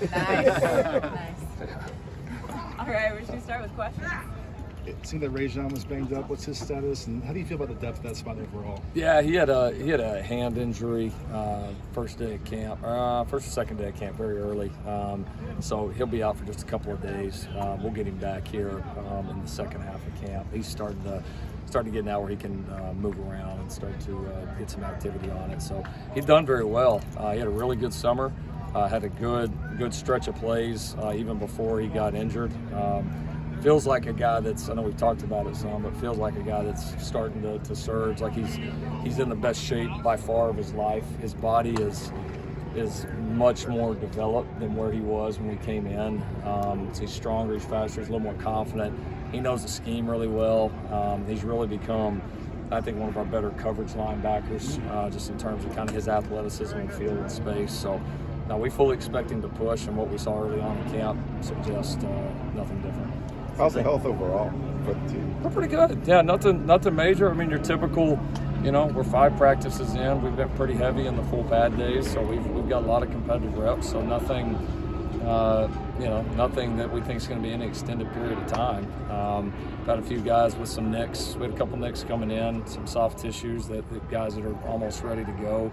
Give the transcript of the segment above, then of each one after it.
Nice. All right, we should start with questions. It seemed that Braylon was banged up. What's his status, and how do you feel about the depth of that spot overall? Yeah, he had a hand injury first day of camp, first or second day of camp, very early. So he'll be out for just a couple of days. We'll get him back here in the second half of camp. He's starting to get now where he can move around and start to get some activity on it. So he's done very well. He had a really good summer. Had a good stretch of plays even before he got injured. Feels like a guy that's, I know we've talked about it some, but feels like a guy that's starting to surge. Like he's in the best shape by far of his life. His body is much more developed than where he was when we came in. So he's stronger, he's faster, he's a little more confident. He knows the scheme really well. He's really become, I think, one of our better coverage linebackers, just in terms of kind of his athleticism and field and space. So now we fully expect him to push, and what we saw early on in camp suggests nothing different. How's the health overall for the team? We're pretty good. Yeah, nothing major. I mean, your typical, we're 5 practices in. We've been pretty heavy in the full pad days, so we've got a lot of competitive reps. So nothing, nothing that we think is going to be any extended period of time. Got a few guys with some nicks. We had a couple nicks coming in, some soft tissues that guys that are almost ready to go.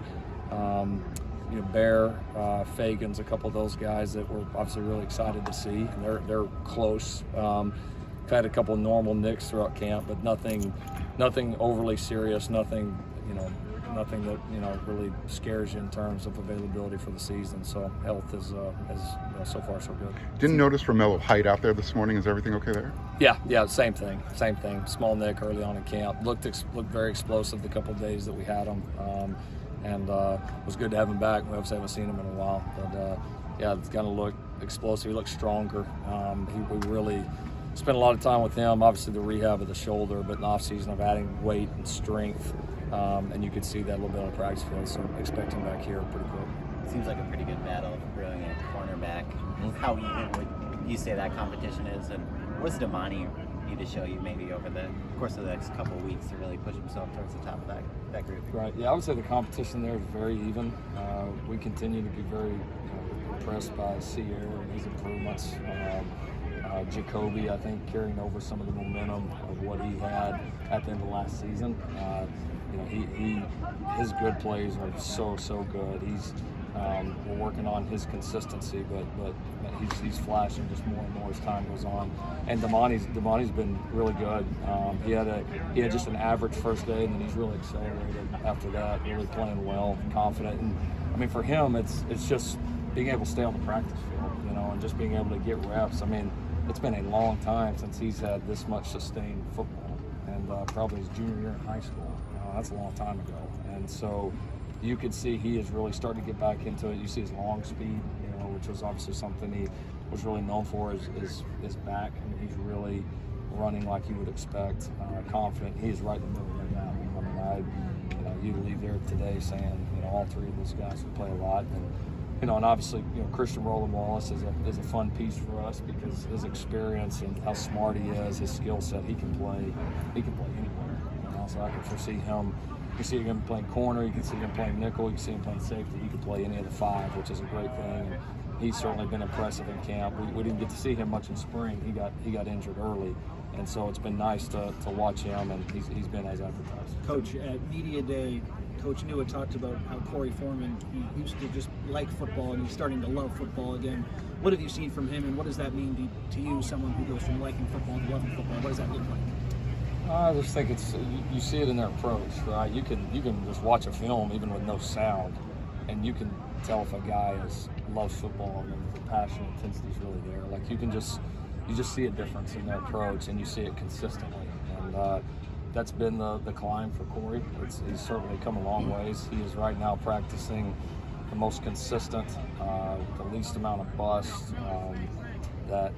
Bear, Fagan's, a couple of those guys that we're obviously really excited to see. And they're close. We've had a couple of normal nicks throughout camp, but nothing overly serious. Nothing that really scares you in terms of availability for the season. So health is so far so good. Didn't notice Romello height out there this morning. Is everything okay there? Yeah, same thing. Small nick early on in camp. Looked very explosive the couple of days that we had him. And it was good to have him back. We obviously haven't seen him in a while, but it's going to look explosive. He looks stronger. We really spent a lot of time with him. Obviously, the rehab of the shoulder, but in the off-season of adding weight and strength, and you could see that a little bit on the practice field. So expect him back here pretty quick. Seems like a pretty good battle for brilliant cornerback. How even would you say that competition is, and what does Damani need to show you maybe over the course of the next couple of weeks to really push himself towards the top of that group? Right. Yeah, I would say the competition there is very even. We continue to be very impressed by Sierra and his improvements. Jacoby, I think, carrying over some of the momentum of what he had at the end of last season. His good plays are so good. We're working on his consistency, but he's flashing just more and more as time goes on. And Damani's been really good. He had just an average first day, and then he's really accelerated after that. Really playing well, confident. And I mean, for him, it's just being able to stay on the practice field, and just being able to get reps. I mean, it's been a long time since he's had this much sustained football, and probably his junior year in high school. That's a long time ago, and so you could see he is really starting to get back into it. You see his long speed, which was obviously something he was really known for, is back. I mean, he's really running like you would expect, confident. He is right in the middle right now. I mean, you'd leave there today saying, all 3 of those guys would play a lot. And obviously, Christian Roland Wallace is a fun piece for us because his experience and how smart he is, his skill set, he can play anywhere. So I can foresee him. You can see him playing corner, you can see him playing nickel, you can see him playing safety. He can play any of the 5, which is a great thing. And he's certainly been impressive in camp. We didn't get to see him much in spring. He got injured early, and so it's been nice to watch him, and he's been as advertised. Coach, at Media Day, Coach Newett talked about how Corey Foreman, he used to just like football, and he's starting to love football again. What have you seen from him, and what does that mean to you, someone who goes from liking football to loving football? What does that look like? I just think you see it in their approach, right? You can just watch a film even with no sound, and you can tell if a guy loves football and the passion, intensity is really there. Like you just see a difference in their approach, and you see it consistently. And that's been the climb for Corey. He's certainly come a long ways. He is right now practicing the most consistent, the least amount of bust that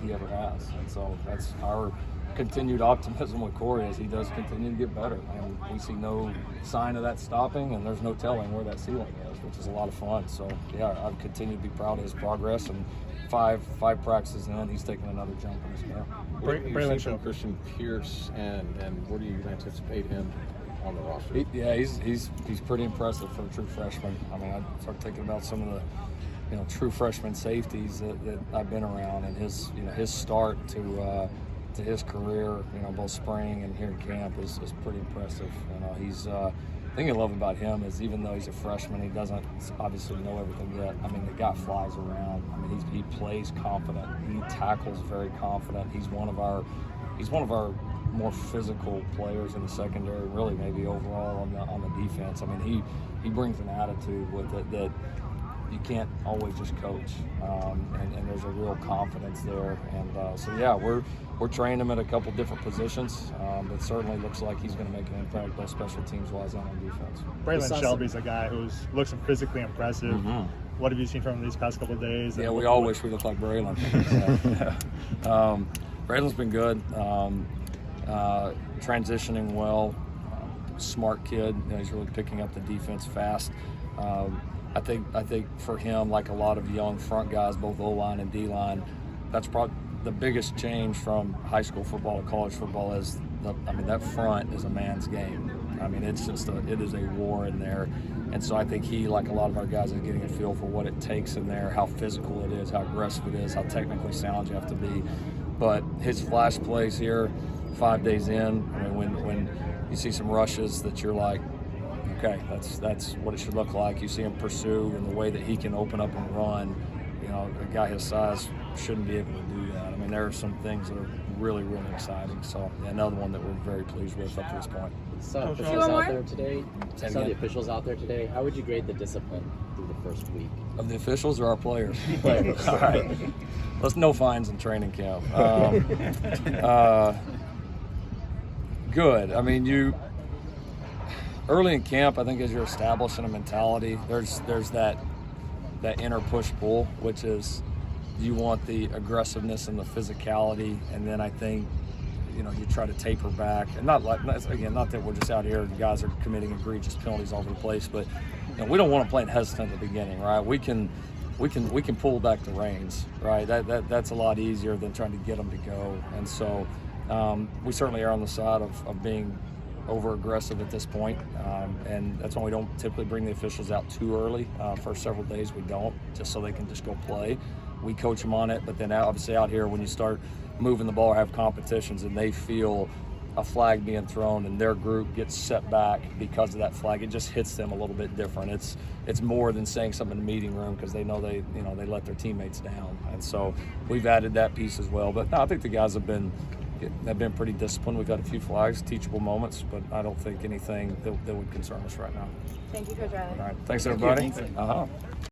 he ever has, and so that's our continued optimism with Corey as he does continue to get better, and we see no sign of that stopping, and there's no telling where that ceiling is, which is a lot of fun. So yeah, I've continued to be proud of his progress, and five practices in, he's taken another jump in his game. Braylon from Christian Pierce, and where do you anticipate him on the roster? He's pretty impressive for a true freshman. I mean, I start thinking about some of true freshman safeties that I've been around, and his start to his career, both spring and here in camp is pretty impressive. He's the thing I love about him is even though he's a freshman, he doesn't obviously know everything yet. I mean, the guy flies around. I mean, he plays confident. He tackles very confident. He's one of our more physical players in the secondary, really maybe overall on the defense. I mean, he brings an attitude with it that you can't always just coach, and there's a real confidence there. And so yeah, we're training him at a couple different positions, but certainly looks like he's going to make an impact both special teams wise and on defense. Braylon Shelby's a guy who looks physically impressive. Mm-hmm. What have you seen from him these past couple of days? Yeah, we all wish we looked like Braylon. Braylon's been good, transitioning well, smart kid. He's really picking up the defense fast. I think for him, like a lot of young front guys, both O-line and D-line, that's probably the biggest change from high school football to college football is that front is a man's game. I mean, it is a war in there. And so I think he, like a lot of our guys, is getting a feel for what it takes in there, how physical it is, how aggressive it is, how technically sound you have to be. But his flash plays here 5 days in, I mean, when you see some rushes that you're like, okay, that's what it should look like. You see him pursue and the way that he can open up and run. A guy his size shouldn't be able to do that. I mean, there are some things that are really, really exciting. So another one that we're very pleased with up to this point. Saw officials out there today. Saw the officials out there today. How would you grade the discipline through the first week? Of the officials or our players? Players. All right. Let's no fines in training camp. Good. I mean, early in camp, I think as you're establishing a mentality, there's that inner push-pull, which is you want the aggressiveness and the physicality, and then I think you try to taper back, and not that we're just out here, guys are committing egregious penalties all over the place, but we don't want to play hesitant at the beginning, right? We can pull back the reins, right? That's a lot easier than trying to get them to go, and so we certainly are on the side of being over aggressive at this point, and that's why we don't typically bring the officials out too early. For several days we don't, just so they can just go play. We coach them on it, but then obviously out here when you start moving the ball or have competitions and they feel a flag being thrown and their group gets set back because of that flag, it just hits them a little bit different. It's more than saying something in the meeting room because they know they let their teammates down, and so we've added that piece as well. But no, I think the guys have been pretty disciplined. We've got a few flags, teachable moments, but I don't think anything that would concern us right now. Thank you, Coach Riley. All right, thanks everybody. Thanks.